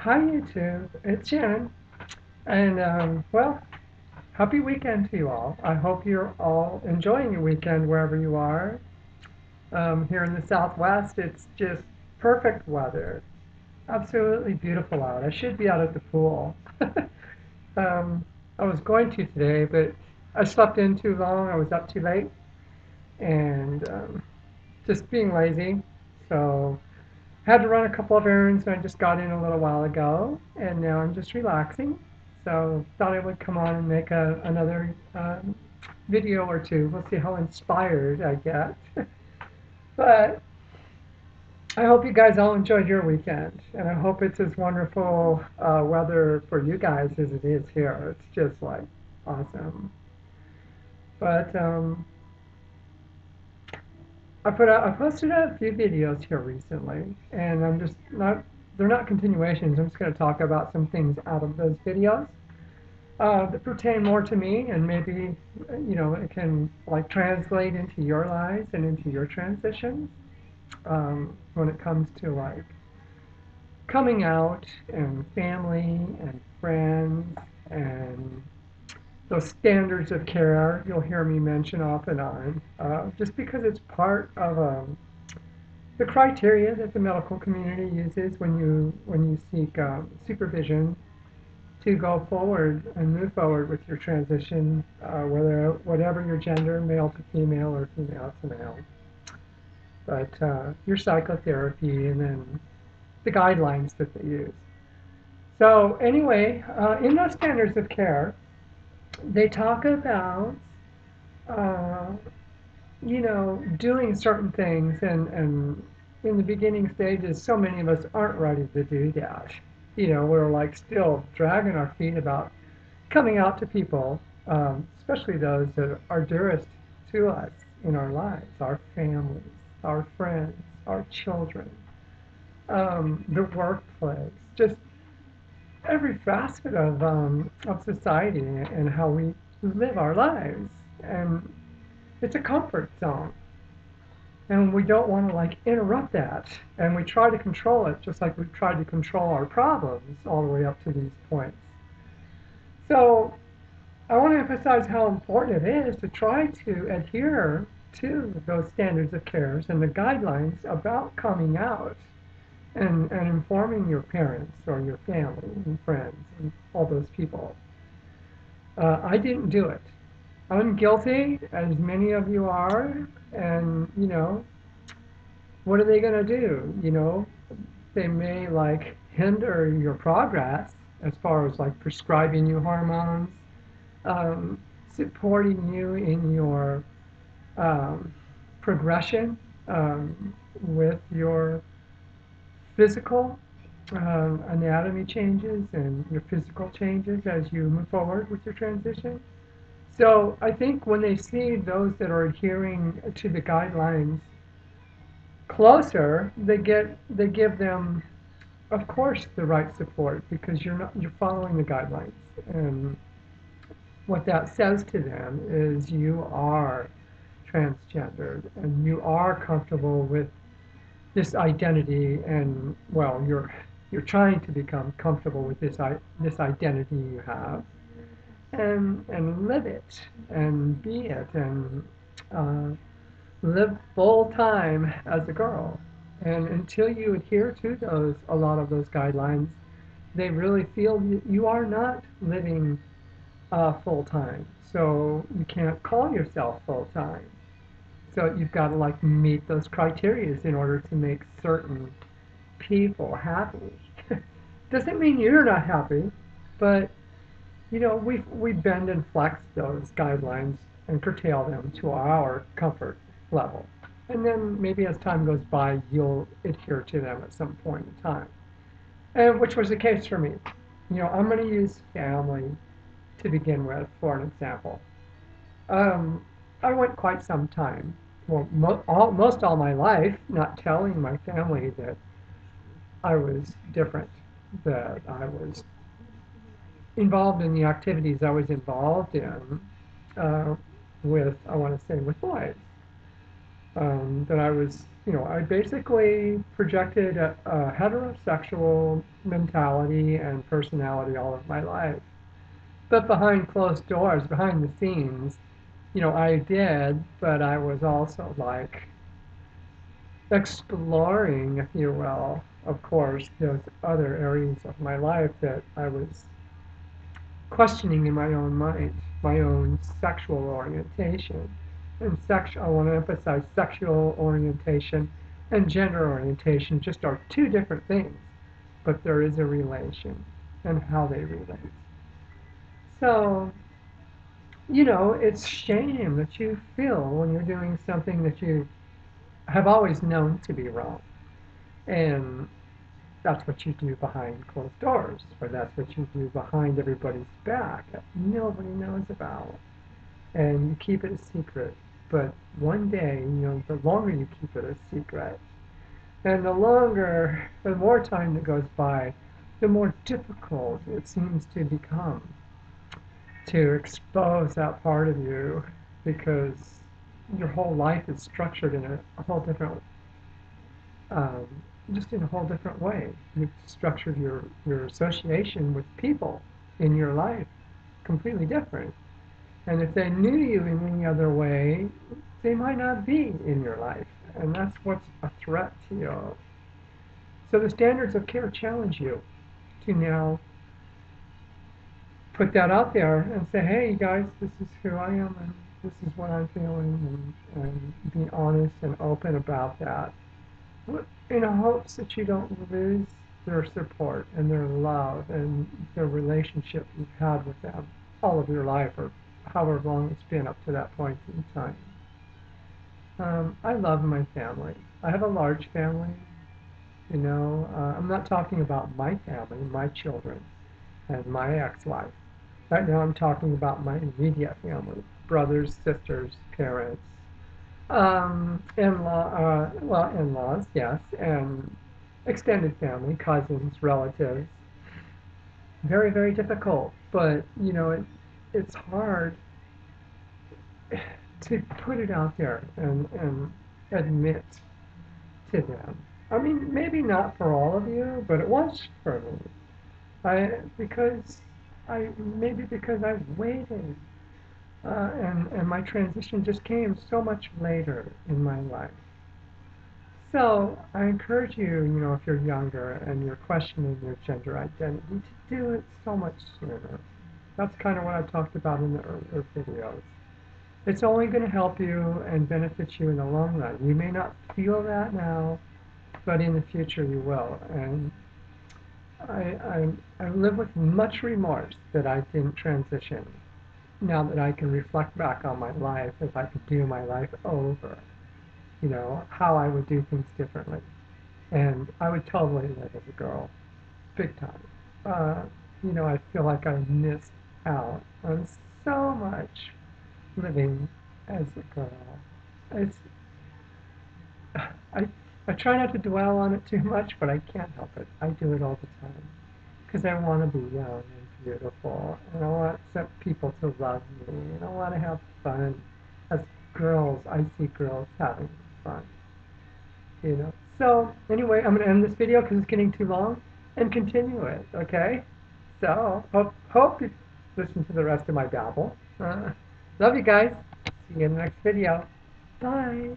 Hi YouTube, it's Jen, and well, happy weekend to you all. I hope you're all enjoying your weekend wherever you are. Here in the Southwest, it's just perfect weather, absolutely beautiful out. I should be out at the pool. um, I was going to today, but I slept in too long. I was up too late, and just being lazy. So had to run a couple of errands, and I just got in a little while ago, and now I'm just relaxing. So thought I would come on and make another video or two. We'll see how inspired I get. But I hope you guys all enjoyed your weekend, and I hope it's as wonderful weather for you guys as it is here. It's just like awesome. But I posted a few videos here recently, and I'm just not, they're not continuations. I'm just going to talk about some things out of those videos that pertain more to me, and maybe, it can like translate into your lives and into your transitions when it comes to like coming out and family and friends and those standards of care you'll hear me mention off and on, just because it's part of the criteria that the medical community uses when you seek supervision to go forward and move forward with your transition, whatever your gender, male to female or female to male. But your psychotherapy and then the guidelines that they use. So anyway, in those standards of care, they talk about uh, doing certain things, and in the beginning stages, so many of us aren't ready to do that. We're like still dragging our feet about coming out to people, especially those that are dearest to us in our lives, our families, our friends, our children, the workplace, just every facet of society and how we live our lives. And it's a comfort zone. And we don't want to like interrupt that. And we try to control it just like we've tried to control our problems all the way up to these points. So I want to emphasize how important it is to try to adhere to those standards of care and the guidelines about coming out and informing your parents or your family and friends and all those people. I didn't do it. I'm guilty, as many of you are, and what are they going to do? They may like hinder your progress as far as like prescribing you hormones, um, supporting you in your um, progression with your physical anatomy changes and your physical changes as you move forward with your transition. So I think when they see those that are adhering to the guidelines closer, they give them, of course, the right support because you're following the guidelines. And what that says to them is you are transgendered and you are comfortable with this identity, and well, you're trying to become comfortable with this identity you have, and live it and be it, and uh, live full time as a girl. And until you adhere to a lot of those guidelines, they really feel you are not living full time. So you can't call yourself full time. So you've got to like meet those criteria in order to make certain people happy. Doesn't mean you're not happy, but we bend and flex those guidelines and curtail them to our comfort level. And then maybe as time goes by, you'll adhere to them at some point in time. And which was the case for me. I'm going to use family to begin with for an example. Um, I went quite some time, well, most all my life, not telling my family that I was different, that I was involved in the activities I was involved in uh, with, I want to say, with boys. that I was, I basically projected a heterosexual mentality and personality all of my life. But behind closed doors, behind the scenes, I did, but I was also like exploring, if you will, of course, those other areas of my life that I was questioning in my own mind, my own sexual orientation. And I want to emphasize sexual orientation and gender orientation just are two different things, but there is a relation and how they relate. So, it's shame that you feel when you're doing something that you have always known to be wrong. And that's what you do behind closed doors, or that's what you do behind everybody's back that nobody knows about. And you keep it a secret. But one day, the longer you keep it a secret, and the more time that goes by, the more difficult it seems to become to expose that part of you because your whole life is structured in a whole different, um, just in a whole different way. You've structured your association with people in your life completely different. And if they knew you in any other way, they might not be in your life. And that's what's a threat to you. So the standards of care challenge you to now put that out there and say, hey, guys, this is who I am and this is what I'm feeling, and be honest and open about that in hopes that you don't lose their support and their love and the relationship you've had with them all of your life or however long it's been up to that point in time. I love my family. I have a large family. I'm not talking about my family, my children, and my ex-wife. Right now, I'm talking about my immediate family: brothers, sisters, parents, in-laws, yes, and extended family, cousins, relatives. Very, very difficult, but it's hard to put it out there and admit to them. I mean, maybe not for all of you, but it was for me. I because I maybe because I waited, and my transition just came so much later in my life. So I encourage you, if you're younger and you're questioning your gender identity, to do it so much sooner. That's kind of what I talked about in the earlier videos. It's only going to help you and benefit you in the long run. You may not feel that now, but in the future you will. And I live with much remorse that I didn't transition. Now that I can reflect back on my life, if I could do my life over, how I would do things differently. And I would totally live as a girl, big time. Uh, I feel like I missed out on so much living as a girl. It's I I try not to dwell on it too much, but I can't help it. I do it all the time because I want to be young and beautiful, and I want some people to love me, and I want to have fun. As girls, I see girls having fun. So anyway, I'm gonna end this video because it's getting too long, and continue it. Okay? So hope you listen to the rest of my babble. Love you guys. See you in the next video. Bye.